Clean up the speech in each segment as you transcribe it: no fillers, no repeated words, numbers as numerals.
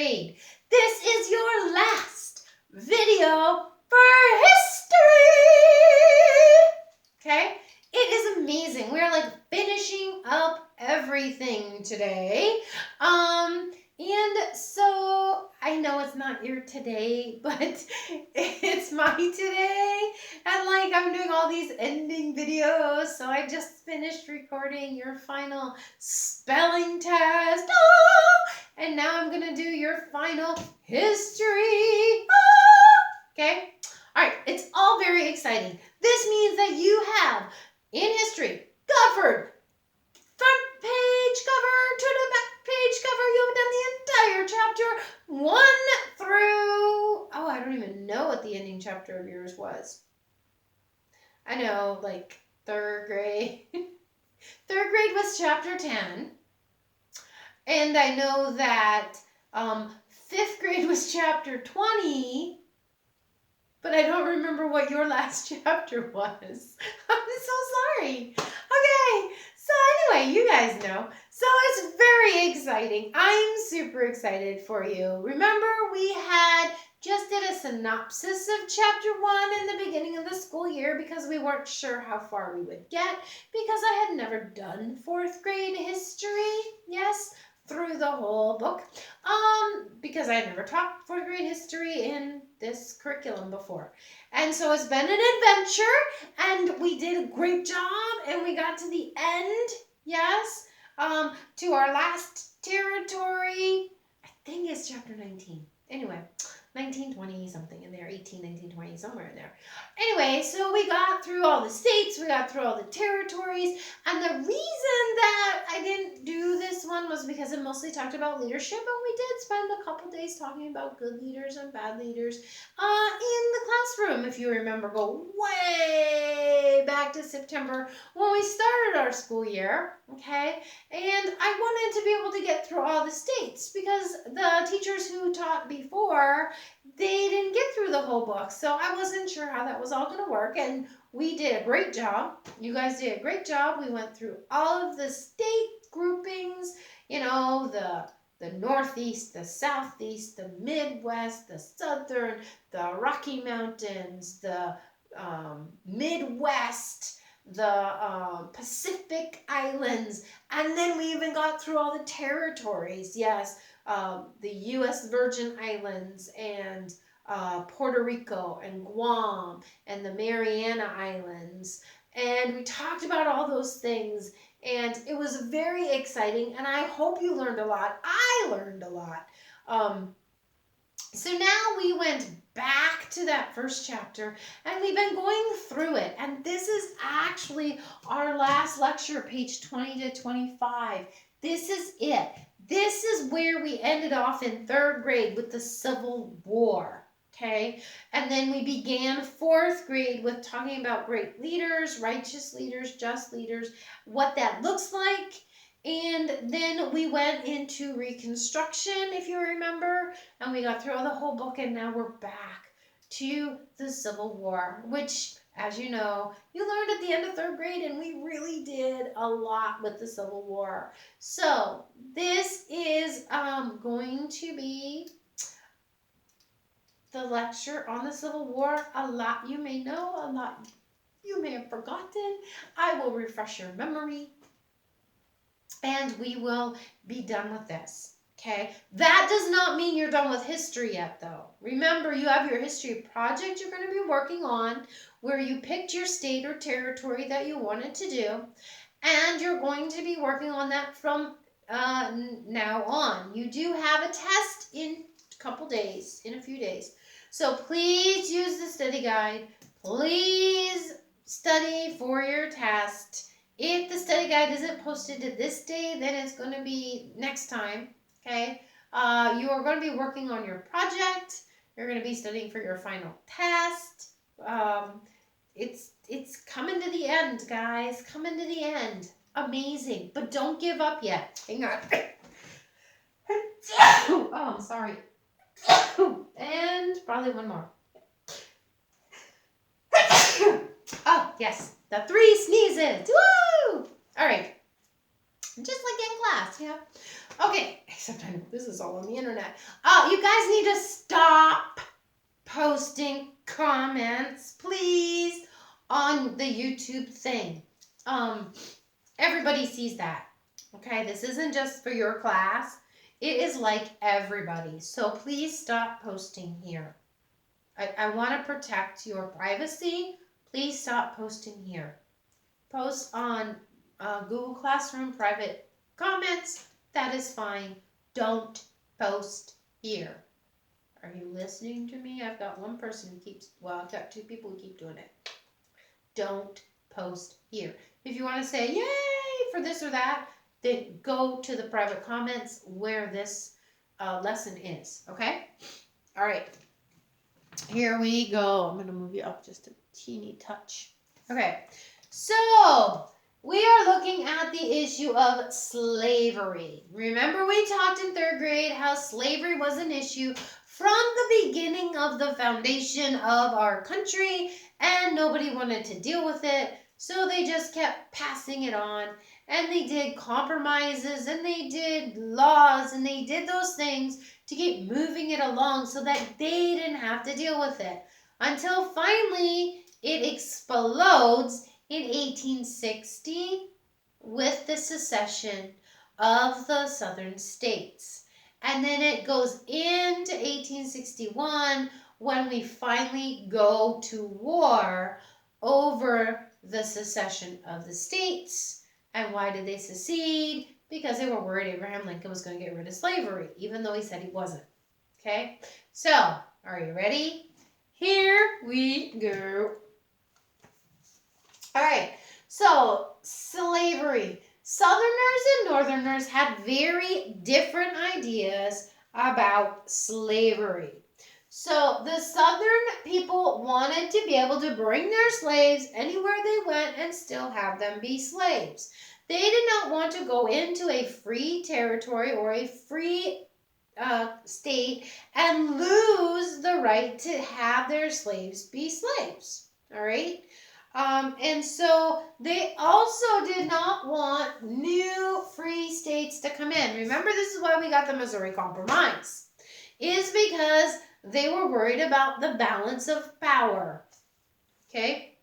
grade. This is your last video for history. Okay? It is amazing. We're like finishing up everything today. And so I know it's not your today, but it's my today. And like I'm doing all these ending videos, so I just finished recording your final spelling test. And now I'm gonna do your final history. Okay? All right, it's all very exciting. This means that you have in history covered front page cover to the back page cover. You've done the entire chapter 1 through, I don't even know what the ending chapter of yours was. I know, like 3rd grade. 3rd grade was chapter 10. And I know that 5th grade was chapter 20. But I don't remember what your last chapter was. I'm so sorry. Okay, so anyway, you guys know. So it's very exciting. I'm super excited for you. Remember, we just did a synopsis of chapter 1 in the beginning of the school year because we weren't sure how far we would get because I had never done 4th grade history. Yes, through the whole book, because I had never taught 4th grade history in this curriculum before. And so it's been an adventure, and we did a great job, and we got to the end, yes, to our last territory. I think it's chapter 19. Anyway, 19, 20, something in there, 18, 19, 20, somewhere in there. Anyway, so we got through all the states, we got through all the territories, and the reason that I didn't do this one was because it mostly talked about leadership, and we did spend a couple days talking about good leaders and bad leaders in the classroom, if you remember, go way back to September when we started our school year, okay? And I wanted to be able to get through all the states because the teachers who taught before, they didn't get through the whole book, so I wasn't sure how that was all going to work, and we did a great job. You guys did a great job. We went through all of the state groupings, you know, the Northeast, the Southeast, the Midwest, the Southern, the Rocky Mountains, the Midwest, the Pacific Islands, and then we even got through all the territories, yes, the U.S. Virgin Islands and Puerto Rico and Guam and the Mariana Islands. And we talked about all those things, and it was very exciting, and I hope you learned a lot. I learned a lot. So now we went back to that first chapter, and we've been going through it, and this is actually our last lecture, page 20 to 25. This is it. This is where we ended off in 3rd grade with the Civil War, okay? And then we began 4th grade with talking about great leaders, righteous leaders, just leaders, what that looks like. And then we went into Reconstruction, if you remember, and we got through the whole book, and now we're back to the Civil War, which, as you know, you learned at the end of 3rd grade, and we really did a lot with the Civil War. So this is going to be the lecture on the Civil War. A lot you may know, a lot you may have forgotten. I will refresh your memory, and we will be done with this, okay? That does not mean you're done with history yet, though. Remember, you have your history project you're going to be working on where you picked your state or territory that you wanted to do, and you're going to be working on that from now on. You do have a test in a few days. So please use the study guide. Please study for your test. If the study guide isn't posted to this day, then it's going to be next time, okay? You are going to be working on your project. You're going to be studying for your final test. It's coming to the end, guys. Coming to the end. Amazing. But don't give up yet. Hang on. Oh, I'm sorry. And probably one more. Oh, yes. The 3 sneezes. Woo! All right. Just like in class, yeah. Okay, Except I know this is all on the internet. You guys need to stop posting comments, please, on the YouTube thing. Everybody sees that. Okay, this isn't just for your class. It is like everybody. So please stop posting here. I want to protect your privacy. Please stop posting here. Post on Google Classroom private comments. That is fine. Don't post here. Are you listening to me? I've got one person who keeps, well, I've got 2 people who keep doing it. Don't post here. If you want to say, yay, for this or that, then go to the private comments where this lesson is, okay? All right, here we go. I'm going to move you up just a teeny touch. Okay, so we are looking at the issue of slavery. Remember we talked in 3rd grade how slavery was an issue from the beginning of the foundation of our country, and nobody wanted to deal with it, so they just kept passing it on, and they did compromises, and they did laws, and they did those things to keep moving it along so that they didn't have to deal with it, until finally it explodes in 1860 with the secession of the southern states. And then it goes into 1861 when we finally go to war over the secession of the states. And why did they secede? Because they were worried Abraham Lincoln was going to get rid of slavery, even though he said he wasn't. Okay? So, are you ready? Here we go. All right, so slavery. Southerners and Northerners had very different ideas about slavery. So the Southern people wanted to be able to bring their slaves anywhere they went and still have them be slaves. They did not want to go into a free territory or a free state and lose the right to have their slaves be slaves. All right? And so they also did not want new free states to come in. Remember, this is why we got the Missouri Compromise, is because they were worried about the balance of power. Okay?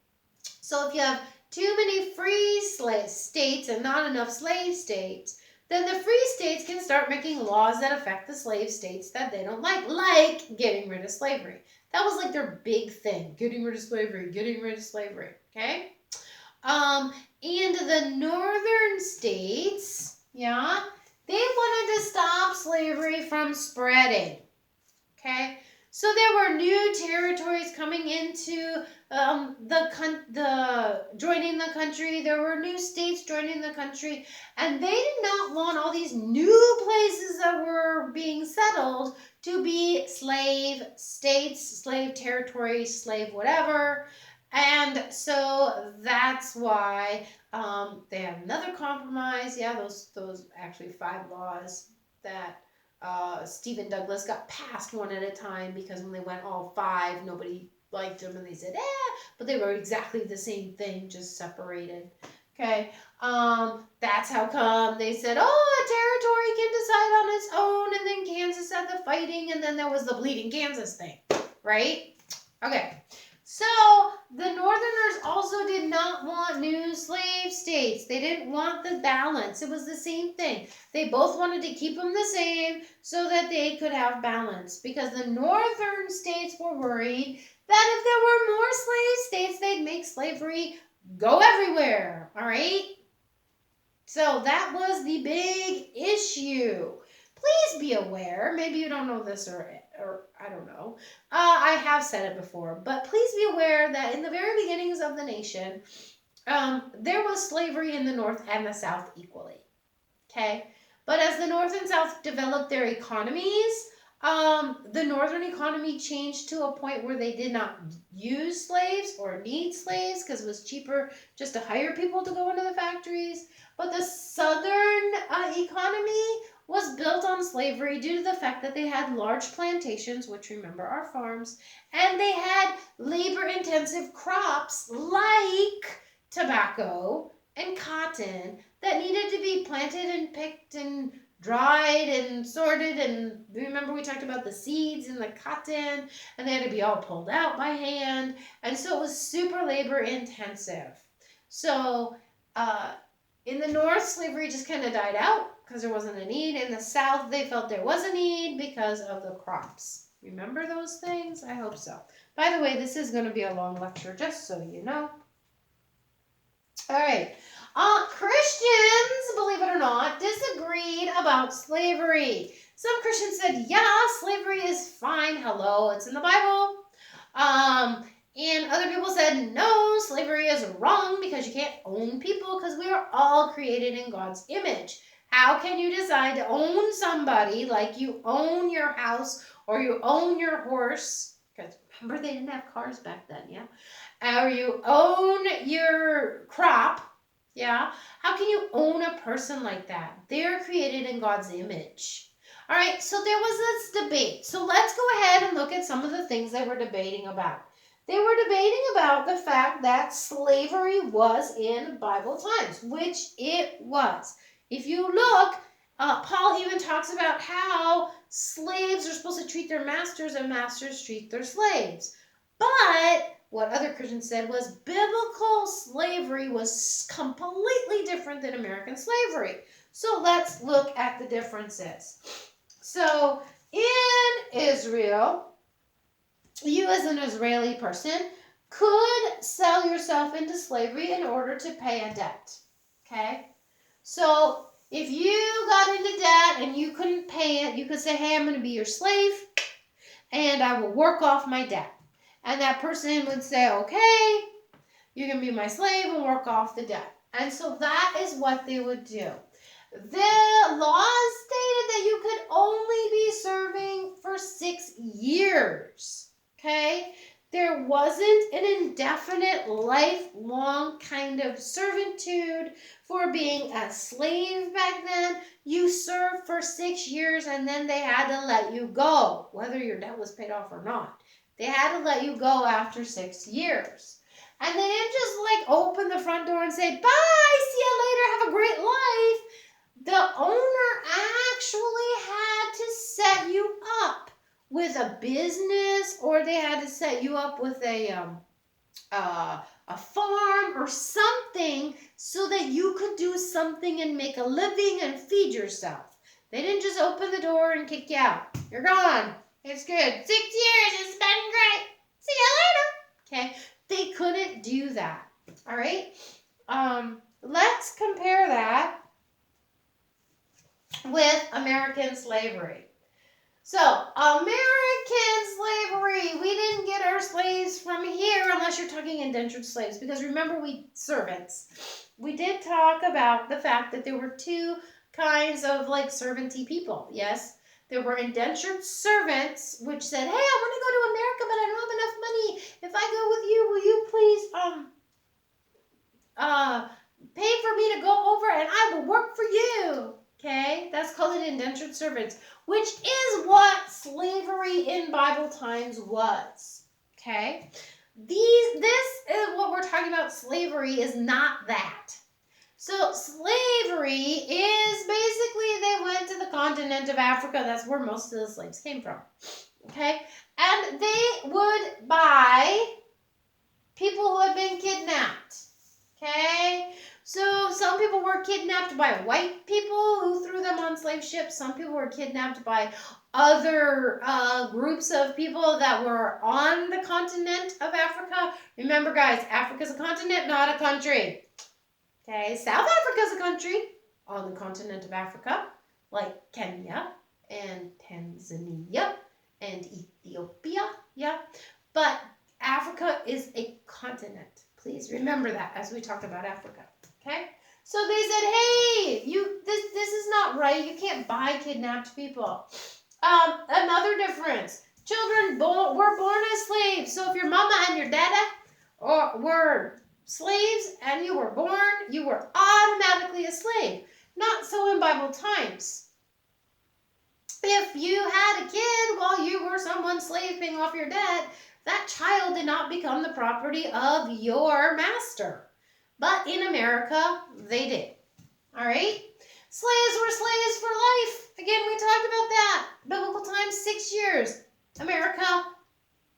So if you have too many free slave states and not enough slave states, then the free states can start making laws that affect the slave states that they don't like getting rid of slavery. That was like their big thing, getting rid of slavery, okay? And the northern states, yeah, they wanted to stop slavery from spreading, okay? So there were new territories coming into joining the country. There were new states joining the country, and they did not want all these new places that were being settled to be slave states, slave territories, slave whatever. And so that's why they had another compromise. Yeah, those actually 5 laws that Stephen Douglas got passed one at a time, because when they went all 5, nobody liked them, and they said, but they were exactly the same thing, just separated. Okay, that's how come they said, a territory can decide on its own, and then Kansas had the fighting, and then there was the bleeding Kansas thing, right? Okay, so the Northerners also did not want new slave states. They didn't want the balance. It was the same thing. They both wanted to keep them the same so that they could have balance, because the northern states were worried that if there were more slave states, they'd make slavery go everywhere, all right? So that was the big issue. Please be aware, maybe you don't know this, or I don't know. I have said it before, but please be aware that in the very beginnings of the nation, there was slavery in the North and the South equally, okay? But as the North and South developed their economies, the Northern economy changed to a point where they did not use slaves or need slaves, because it was cheaper just to hire people to go into the factories. But the Southern economy was built on slavery due to the fact that they had large plantations, which, remember, are farms, and they had labor-intensive crops like tobacco and cotton that needed to be planted and picked and dried and sorted, and remember we talked about the seeds and the cotton, and they had to be all pulled out by hand, and so it was super labor intensive. So in the North, slavery just kind of died out because there wasn't a need. In the South, they felt there was a need because of the crops. Remember those things? I hope so. By the way, this is going to be a long lecture, just so you know. All right. Christians, believe it or not, disagreed about slavery. Some Christians said, yeah, slavery is fine. Hello, it's in the Bible. And other people said, no, slavery is wrong because you can't own people because we are all created in God's image. How can you decide to own somebody like you own your house or you own your horse? Because remember, they didn't have cars back then, yeah? Or you own your crop, yeah? How can you own a person like that? They're created in God's image. All right, so there was this debate. So let's go ahead and look at some of the things they were debating about. They were debating about the fact that slavery was in Bible times, which it was. If you look, Paul even talks about how slaves are supposed to treat their masters and masters treat their slaves. But what other Christians said was biblical slavery was completely different than American slavery. So let's look at the differences. So in Israel, you as an Israeli person could sell yourself into slavery in order to pay a debt. Okay? So if you got into debt and you couldn't pay it, you could say, hey, I'm going to be your slave and I will work off my debt. And that person would say, okay, you can be my slave and work off the debt. And so that is what they would do. The laws stated that you could only be serving for 6 years. Okay? There wasn't an indefinite, lifelong kind of servitude for being a slave back then. You served for 6 years and then they had to let you go, whether your debt was paid off or not. They had to let you go after 6 years. And they didn't just like open the front door and say, bye, see you later, have a great life. The owner actually had to set you up with a business, or they had to set you up with a farm or something so that you could do something and make a living and feed yourself. They didn't just open the door and kick you out. You're gone. It's good. 6 years. It's been great. See you later. Okay. They couldn't do that. All right. Let's compare that with American slavery. So, American slavery, we didn't get our slaves from here unless you're talking indentured slaves, because remember, servants. We did talk about the fact that there were two kinds of like servanty people, yes? There were indentured servants, which said, hey, I want to go to America, but I don't have enough money. If I go with you, will you please pay for me to go over and I will work for you? Okay, that's called an indentured servant, which is what slavery in Bible times was. Okay, this is what we're talking about. Slavery is not that. So slavery is basically they went to the continent of Africa. That's where most of the slaves came from. Okay, and they would buy people who had been kidnapped. Okay. So some people were kidnapped by white people who threw them on slave ships. Some people were kidnapped by other groups of people that were on the continent of Africa. Remember, guys, Africa's a continent, not a country. Okay, South Africa's a country on the continent of Africa, like Kenya and Tanzania and Ethiopia. Yeah, but Africa is a continent. Please remember that as we talk about Africa. Okay, so they said, hey, this is not right. You can't buy kidnapped people. Another difference: children were born as slaves. So if your mama and your dada were slaves and you were born, you were automatically a slave. Not so in Bible times. If you had a kid while you were someone's slave paying off your debt, that child did not become the property of your master. But in America, they did. All right? Slaves were slaves for life. Again, we talked about that. Biblical times, 6 years. America,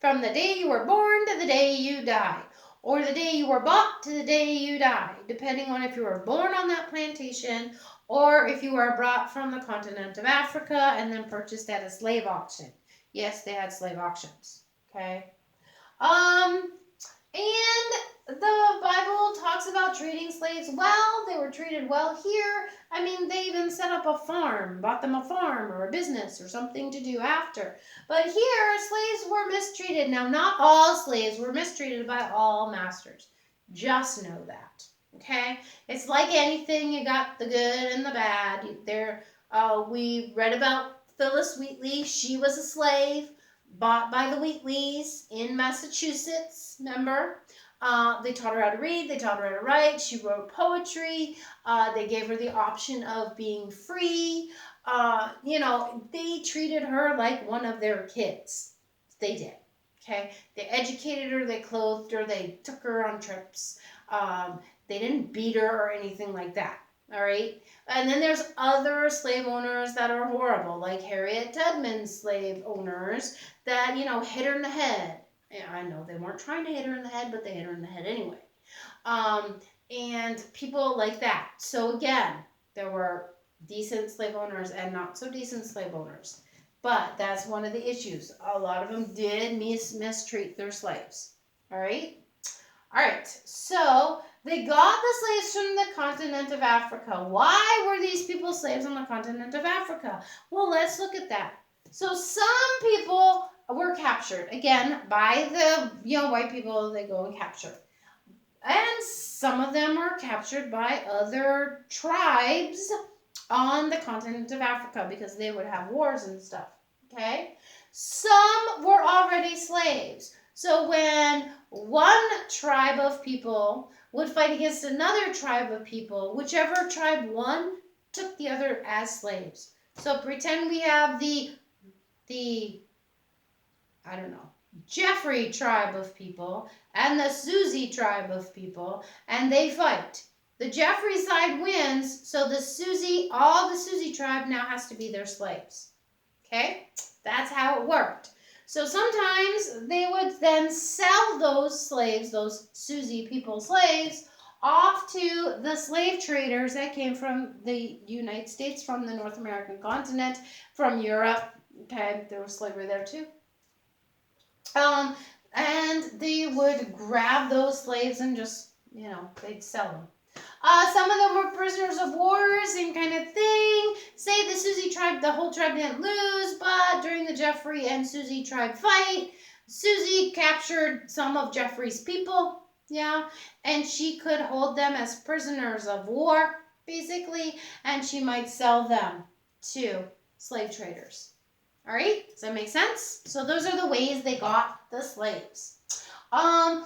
from the day you were born to the day you die, or the day you were bought to the day you die, depending on if you were born on that plantation or if you were brought from the continent of Africa and then purchased at a slave auction. Yes, they had slave auctions. Okay. And the Bible talks about treating slaves well. They were treated well here. I mean, they even set up a farm, bought them a farm or a business or something to do after. But here, slaves were mistreated. Now, not all slaves were mistreated by all masters. Just know that. Okay? It's like anything. You got the good and the bad. We read about Phyllis Wheatley. She was a slave bought by the Wheatleys in Massachusetts, remember? They taught her how to read, they taught her how to write, she wrote poetry, they gave her the option of being free. They treated her like one of their kids. They did, okay? They educated her, they clothed her, they took her on trips. They didn't beat her or anything like that. All right. And then there's other slave owners that are horrible, like Harriet Tubman's slave owners that, hit her in the head. Yeah, I know they weren't trying to hit her in the head, but they hit her in the head anyway. And people like that. So again, there were decent slave owners and not so decent slave owners. But that's one of the issues. A lot of them did mistreat their slaves. All right. All right. So they got the slaves from the continent of Africa. Why were these people slaves on the continent of Africa? Well, let's look at that. So some people were captured, again, by the white people. They go and capture. And some of them are captured by other tribes on the continent of Africa because they would have wars and stuff, okay? Some were already slaves. So when one tribe of people would fight against another tribe of people, whichever tribe won took the other as slaves. So pretend we have the Jeffrey tribe of people and the Susie tribe of people, and they fight. The Jeffrey side wins, so all the Susie tribe now has to be their slaves. Okay? That's how it worked. So sometimes they would then sell those slaves, those Susie people slaves, off to the slave traders that came from the United States, from the North American continent, from Europe. Okay, there was slavery there too. And they would grab those slaves and just, they'd sell them. Some of them were prisoners of wars and kind of thing. Say the Susie tribe, the whole tribe didn't lose, but during the Jeffrey and Susie tribe fight, Susie captured some of Jeffrey's people, and she could hold them as prisoners of war, basically, and she might sell them to slave traders. All right, does that make sense? So those are the ways they got the slaves. And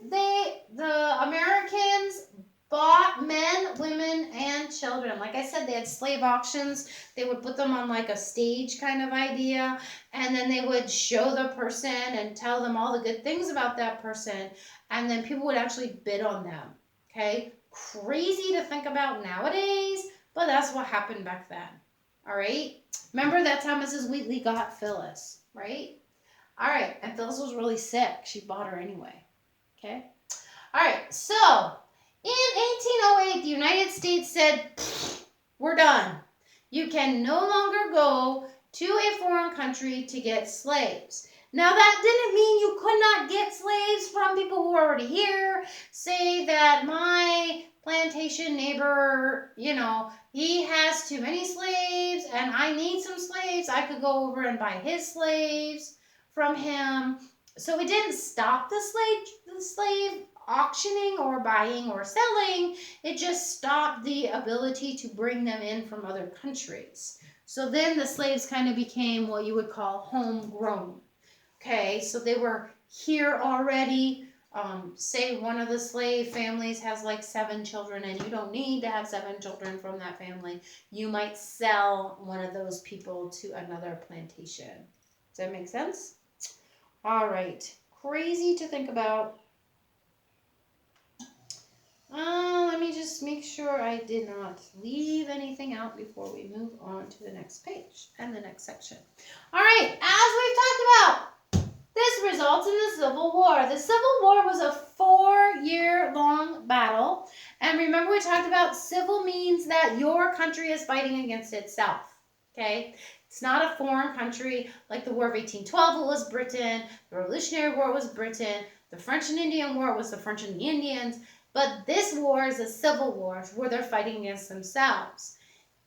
the Americans bought men, women, and children. Like I said, they had slave auctions. They would put them on like a stage kind of idea, and then they would show the person and tell them all the good things about that person, and then people would actually bid on them. Okay, crazy to think about nowadays, but that's what happened back then. All right, remember that's how Mrs. Wheatley got Phyllis, right? All right, and Phyllis was really sick. She bought her anyway. Okay. All right, so in 1808, the United States said, we're done. You can no longer go to a foreign country to get slaves. Now, that didn't mean you could not get slaves from people who are already here. Say that my plantation neighbor, he has too many slaves and I need some slaves. I could go over and buy his slaves from him. So it didn't stop the slave auctioning or buying or selling. It just stopped the ability to bring them in from other countries. So then the slaves kind of became what you would call homegrown. Okay, so they were here already. Say one of the slave families has like 7 children and you don't need to have 7 children from that family. You might sell one of those people to another plantation. Does that make sense? All right, crazy to think about. Let me just make sure I did not leave anything out before we move on to the next page and the next section. All right, as we've talked about, this results in the Civil War. The Civil War was a 4-year-long battle. And remember, we talked about civil means that your country is fighting against itself. Okay? It's not a foreign country like the War of 1812, it was Britain. The Revolutionary War was Britain. The French and Indian War was the French and the Indians. But this war is a civil war where they're fighting against themselves.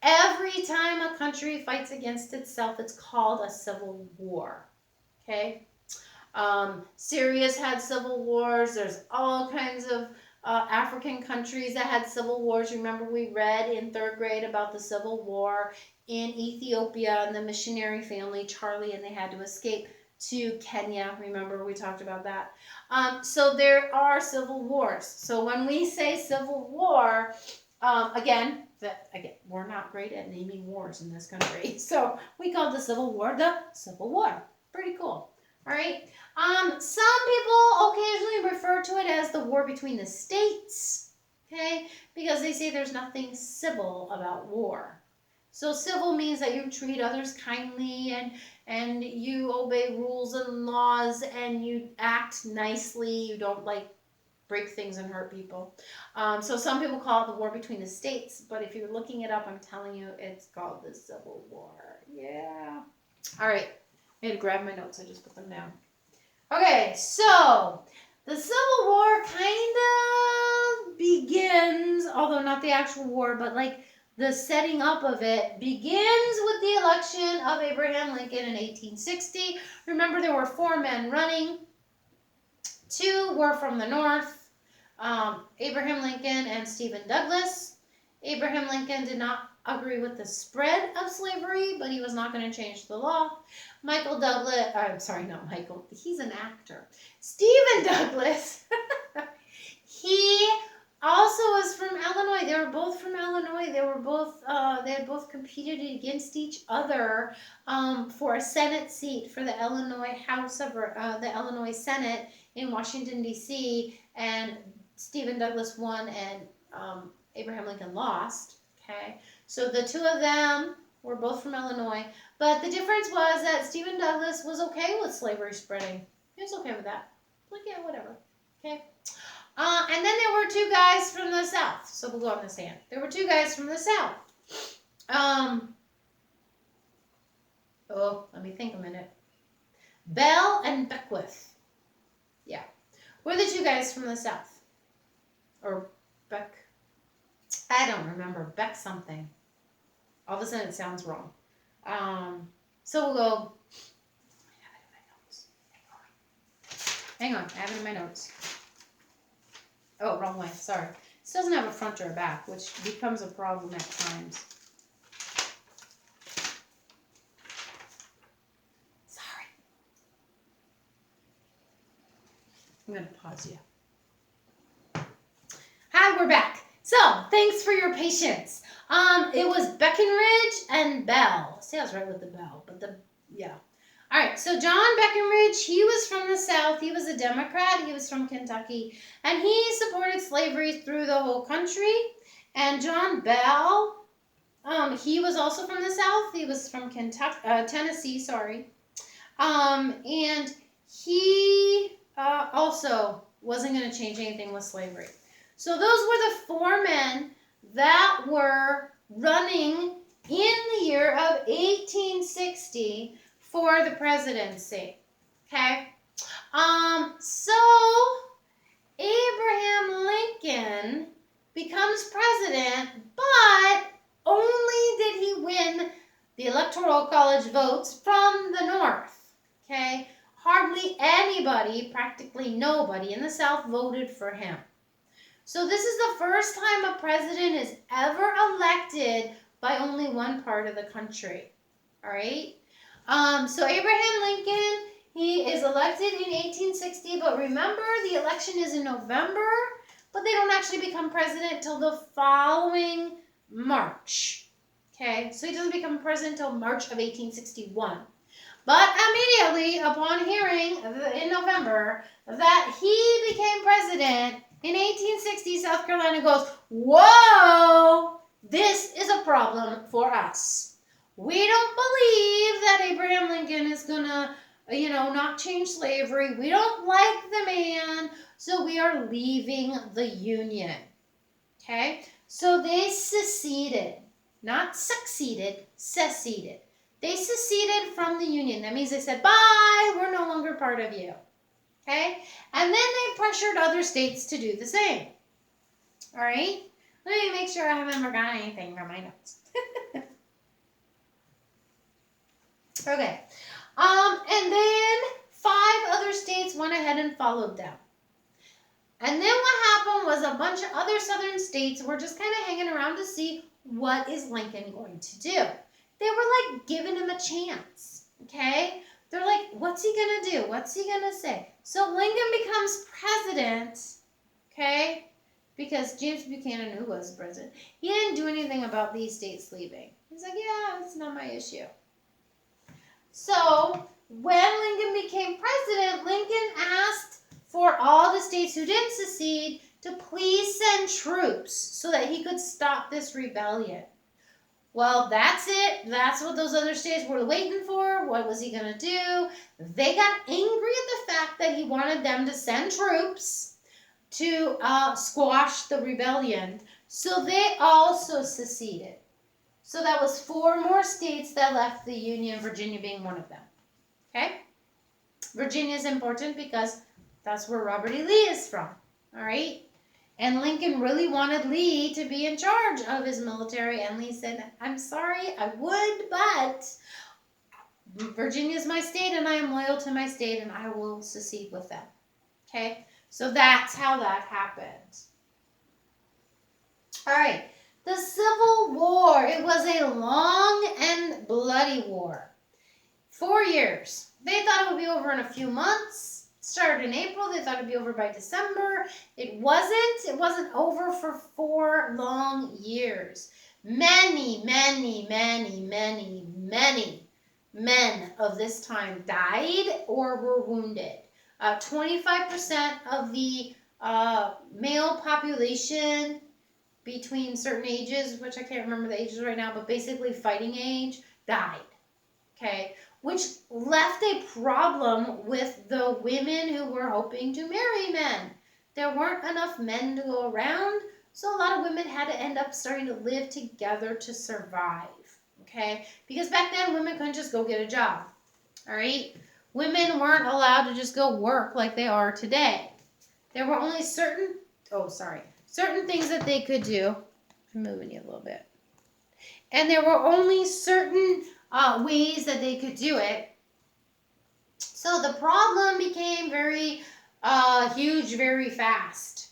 Every time a country fights against itself, it's called a civil war. Okay? Syria's had civil wars. There's all kinds of African countries that had civil wars. Remember, we read in 3rd grade about the civil war in Ethiopia and the missionary family, Charlie, and they had to escape to Kenya. Remember, we talked about that. So there are civil wars. So when we say civil war, again, we're not great at naming wars in this country. So we call the Civil War the Civil War. Pretty cool. All right. Some people occasionally refer to it as the war between the states, okay, because they say there's nothing civil about war. So civil means that you treat others kindly and you obey rules and laws and you act nicely. You don't break things and hurt people. So some people call it the war between the states, but if you're looking it up, I'm telling you, it's called the Civil War. Yeah. All right. I had to grab my notes. I just put them down. Okay, so the Civil War kind of begins, although not the actual war, but the setting up of it begins with the election of Abraham Lincoln in 1860. Remember, there were 4 men running. 2 were from the North, Abraham Lincoln and Stephen Douglas. Abraham Lincoln did not agree with the spread of slavery, but he was not going to change the law. Michael Douglas, I'm sorry, not Michael, he's an actor. Stephen Douglas, he also was from Illinois. They were both from Illinois. They had both competed against each other for a Senate seat for the Illinois House of the Illinois Senate in Washington, D.C., and Stephen Douglas won and Abraham Lincoln lost. Okay, so the 2 of them were both from Illinois, but the difference was that Stephen Douglas was okay with slavery spreading. He was okay with that. Yeah, whatever. Okay. And then there were 2 guys from the South. So we'll go on this hand. There were 2 guys from the South. Let me think a minute. Bell and Beckwith. Yeah. We're the 2 guys from the South. Or Beck. I don't remember. Beck something. All of a sudden it sounds wrong. So we'll go. I have it in my notes. Hang on. I have it in my notes. Oh, wrong way. Sorry. This doesn't have a front or a back, which becomes a problem at times. Sorry. I'm going to pause you. Hi, we're back. So, thanks for your patience. It was Beckenridge and Bell. See, I was right with the Bell, but yeah. All right, so John Beckenridge, he was from the South. He was a Democrat. He was from Kentucky, and he supported slavery through the whole country. And John Bell, he was also from the South. He was from Tennessee, sorry. And he also wasn't going to change anything with slavery. So those were the 4 men that were running in the year of 1860 for the presidency. Okay? So Abraham Lincoln becomes president, but only did he win the Electoral College votes from the North. Okay? Hardly anybody, practically nobody in the South voted for him. So this is the first time a president is ever elected by only one part of the country. All right? So Abraham Lincoln, he is elected in 1860, but remember the election is in November, but they don't actually become president till the following March. Okay? So he doesn't become president until March of 1861. But immediately upon hearing in November that he became president, In 1860, South Carolina goes, whoa, this is a problem for us. We don't believe that Abraham Lincoln is going to, not change slavery. We don't like the man, so we are leaving the Union. Okay? So they seceded, not succeeded, seceded. They seceded from the Union. That means they said, bye, we're no longer part of you. Okay? And then they pressured other states to do the same. All right? Let me make sure I haven't forgotten anything from my notes. Okay. And then 5 other states went ahead and followed them. And then what happened was a bunch of other southern states were just kind of hanging around to see what is Lincoln going to do. They were like giving him a chance, okay? They're like, what's he going to do? What's he going to say? So Lincoln becomes president, okay? Because James Buchanan, who was president, he didn't do anything about these states leaving. He's like, yeah, it's not my issue. So when Lincoln became president, Lincoln asked for all the states who didn't secede to please send troops so that he could stop this rebellion. Well, that's it. That's what those other states were waiting for. What was he going to do? They got angry at the fact that he wanted them to send troops to squash the rebellion. So they also seceded. So that was 4 more states that left the Union, Virginia being one of them. Okay? Virginia is important because that's where Robert E. Lee is from. All right? And Lincoln really wanted Lee to be in charge of his military. And Lee said, I'm sorry, I would, but Virginia is my state and I am loyal to my state and I will secede with them. Okay? So that's how that happened. All right. The Civil War. It was a long and bloody war. 4 years. They thought it would be over in a few months. Started in April. They thought it would be over by December. It wasn't. It wasn't over for 4 long years. Many, many, many, many, many men of this time died or were wounded. 25% of the male population between certain ages, which I can't remember the ages right now, but basically fighting age, died. Okay? Which left a problem with the women who were hoping to marry men. There weren't enough men to go around, so a lot of women had to end up starting to live together to survive. Okay? Because back then, women couldn't just go get a job. All right? Women weren't allowed to just go work like they are today. There were only certain things that they could do. I'm moving you a little bit. And there were only certain ways that they could do it. So the problem became very huge very fast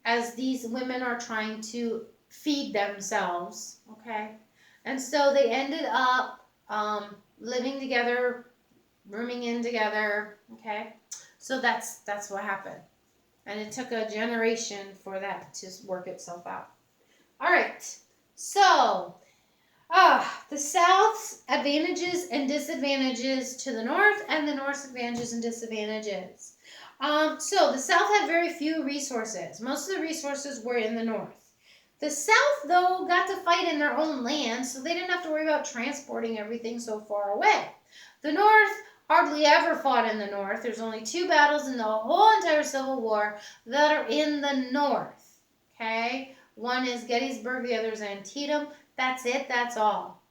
as these women are trying to feed themselves, okay? And so they ended up living together, rooming in together, okay? So that's what happened. And it took a generation for that to work itself out. All right, so the South's advantages and disadvantages to the North and the North's advantages and disadvantages. So the South had very few resources. Most of the resources were in the North. The South, though, got to fight in their own land, so they didn't have to worry about transporting everything so far away. The North hardly ever fought in the North. There's only 2 battles in the whole entire Civil War that are in the North, okay? One is Gettysburg, the other is Antietam. That's it, that's all.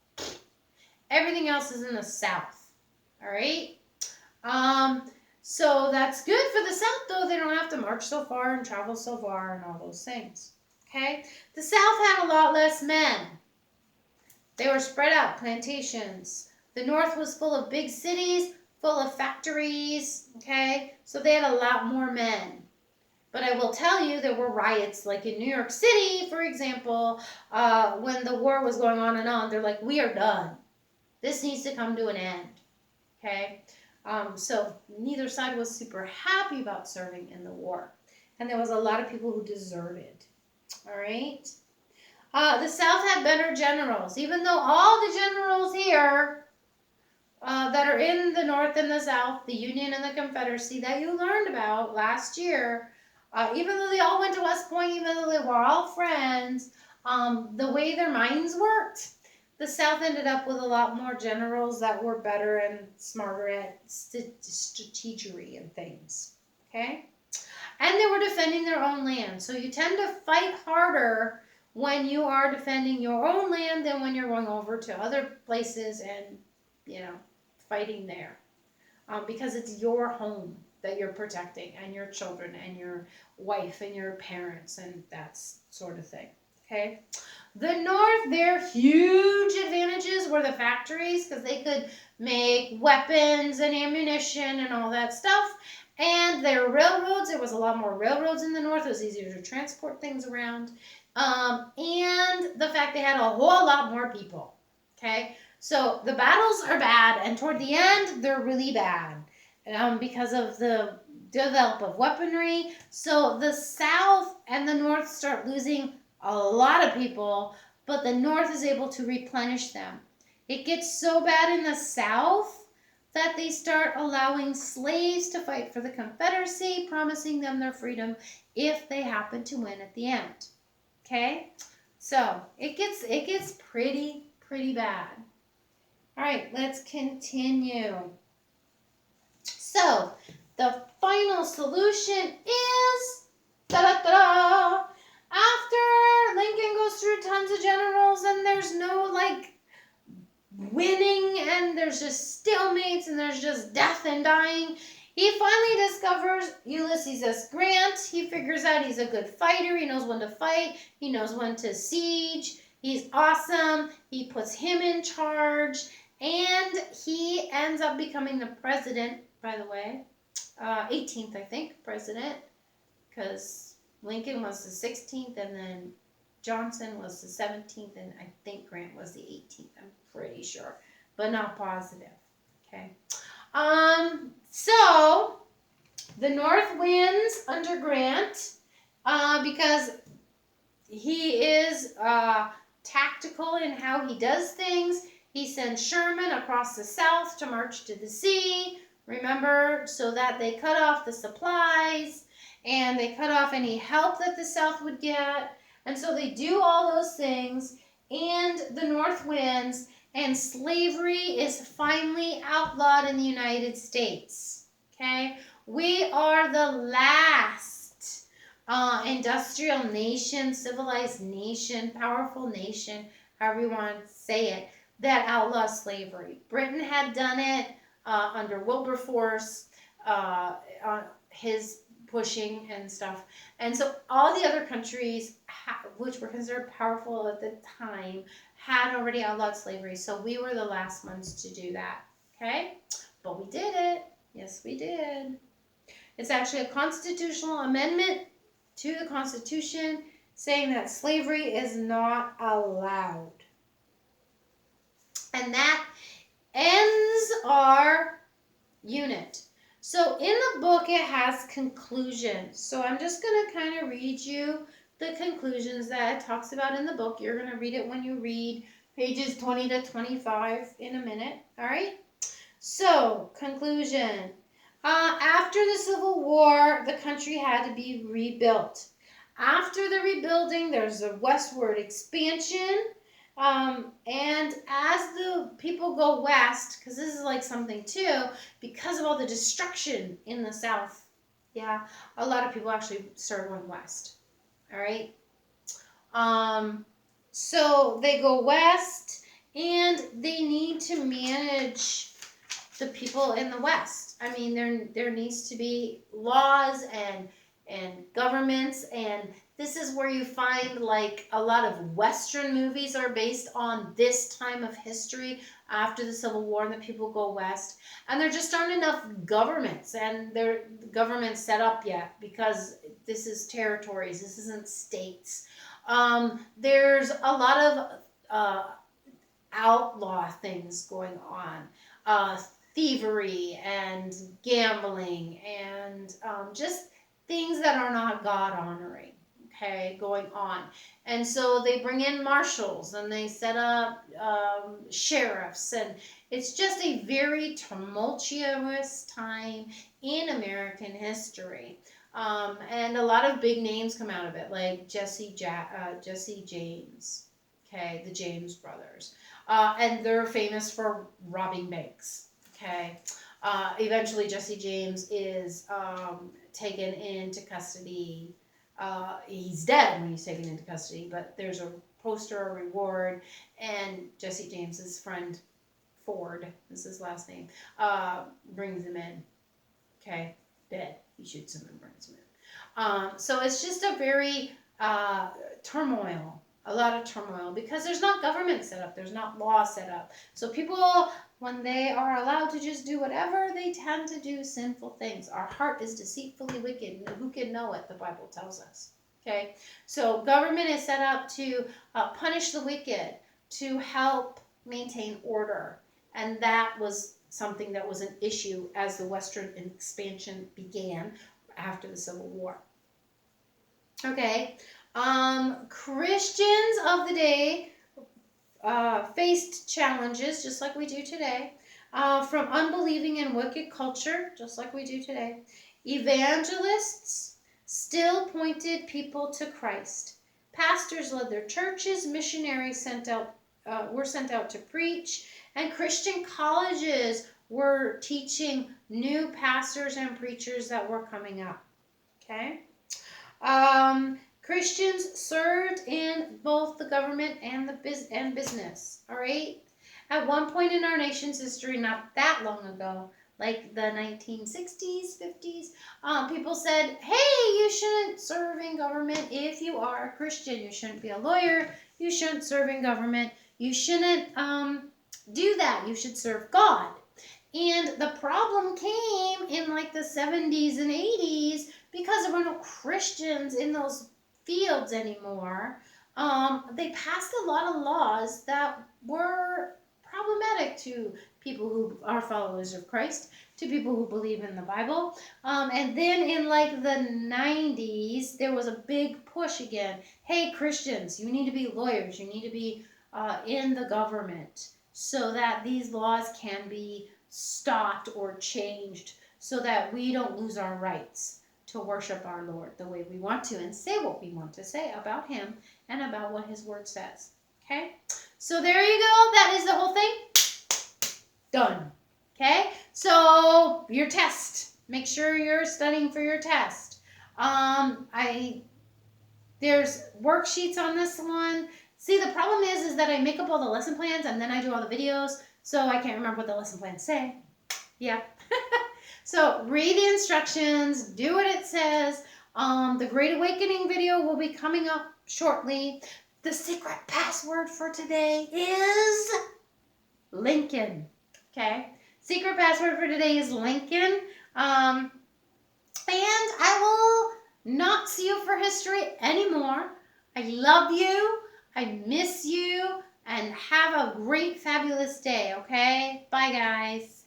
Everything else is in the South, all right? So that's good for the South, though. They don't have to march so far and travel so far and all those things, okay? The South had a lot less men. They were spread out, plantations. The North was full of big cities, full of factories, okay? So they had a lot more men. But I will tell you, there were riots, like in New York City, for example, when the war was going on and on. They're like, we are done. This needs to come to an end, okay? So neither side was super happy about serving in the war. And there was a lot of people who deserted, all right? The South had better generals. Even though all the generals here that are in the North and the South, the Union and the Confederacy that you learned about last year, Even though they all went to West Point, even though they were all friends, the way their minds worked, the South ended up with a lot more generals that were better and smarter at strategery and things. Okay? And they were defending their own land. So you tend to fight harder when you are defending your own land than when you're going over to other places and, fighting there. Because it's your home that you're protecting, and your children and your wife and your parents and that sort of thing. Okay? The North, their huge advantages were the factories, because they could make weapons and ammunition and all that stuff. And their railroads, there was a lot more railroads in the North. It was easier to transport things around. And the fact they had a whole lot more people. Okay? So the battles are bad, and toward the end, they're really bad because of the develop of weaponry. So the South and the North start losing a lot of people, but the North is able to replenish them. It gets so bad in the South that they start allowing slaves to fight for the Confederacy, promising them their freedom if they happen to win at the end. Okay? So it gets pretty bad. All right, let's continue. So the final solution is da-da-da-da. After Lincoln goes through tons of generals and there's no winning, and there's just stalemates, and there's just death and dying, he finally discovers Ulysses S. Grant. He figures out he's a good fighter. He knows when to fight. He knows when to siege. He's awesome. He puts him in charge, and he ends up becoming the president, by the way. 18th, I think, president, because Lincoln was the 16th, and then Johnson was the 17th, and I think Grant was the 18th. I'm pretty sure, but not positive. Okay. So the North wins under Grant because he is tactical in how he does things. He sends Sherman across the South to march to the sea, remember, so that they cut off the supplies and they cut off any help that the South would get. And so they do all those things, and the North wins, and slavery is finally outlawed in the United States. Okay? We are the last industrial nation, civilized nation, powerful nation, however you want to say it, that outlaws slavery. Britain had done it under Wilberforce, his pushing and stuff. And so all the other countries, which were considered powerful at the time, had already outlawed slavery. So we were the last ones to do that. Okay? But we did it. Yes, we did. It's actually a constitutional amendment to the Constitution saying that slavery is not allowed. And that ends our unit. So in the book, it has conclusions. So I'm just going to kind of read you the conclusions that it talks about in the book. You're going to read it when you read pages 20 to 25 in a minute. All right? So, conclusion. After the Civil War, the country had to be rebuilt. After the rebuilding, there's a westward expansion. And as the people go west, because this is like something too, because of all the destruction in the South, a lot of people actually started going west. All right. So they go west, and they need to manage the people in the West. I mean, there needs to be laws and governments, and this is where you find like a lot of Western movies are based on this time of history after the Civil War, and the people go west, and there just aren't enough governments, and the government set up yet, because this is territories, this isn't states. There's a lot of outlaw things going on, thievery and gambling and just things that are not God honoring, okay, going on. And so they bring in marshals, and they set up sheriffs, and it's just a very tumultuous time in American history. And a lot of big names come out of it, like Jesse James, okay, the James brothers. And they're famous for robbing banks, okay. Eventually, Jesse James is taken into custody. He's dead when he's taken into custody, but there's a poster, a reward, and Jesse James's friend Ford is his last name, brings him in. Okay, dead. He shoots him and brings him in. So it's just a very turmoil, a lot of turmoil, because there's not government set up, there's not law set up. So people, when they are allowed to just do whatever, they tend to do sinful things. Our heart is deceitfully wicked, and who can know it? The Bible tells us. Okay, so government is set up to punish the wicked, to help maintain order, and that was something that was an issue as the Western expansion began after the Civil War. Okay, Christians of the day faced challenges just like we do today, from unbelieving and wicked culture, just like we do today. Evangelists still pointed people to Christ. Pastors led their churches. Missionaries were sent out to preach. And Christian colleges were teaching new pastors and preachers that were coming up. Okay? Christians served in both the government and business. All right? At one point in our nation's history, not that long ago, like the 1960s, 50s, people said, hey, you shouldn't serve in government if you are a Christian. You shouldn't be a lawyer. You shouldn't serve in government. You shouldn't do that. You should serve God. And the problem came in like the 70s and 80s because there were no Christians in those fields anymore. They passed a lot of laws that were problematic to people who are followers of Christ, to people who believe in the Bible. And then in like the 90s, there was a big push again. Hey, Christians, you need to be lawyers. You need to be in the government so that these laws can be stopped or changed so that we don't lose our rights to worship our Lord the way we want to and say what we want to say about him and about what his word says. Okay? So there you go. That is the whole thing. Done. Okay? So your test. Make sure you're studying for your test. There's worksheets on this one. See, the problem is that I make up all the lesson plans and then I do all the videos, so I can't remember what the lesson plans say. Yeah. So read the instructions, do what it says. The Great Awakening video will be coming up shortly. The secret password for today is Lincoln. Okay? Secret password for today is Lincoln. And I will not see you for history anymore. I love you. I miss you. And have a great, fabulous day, okay? Bye, guys.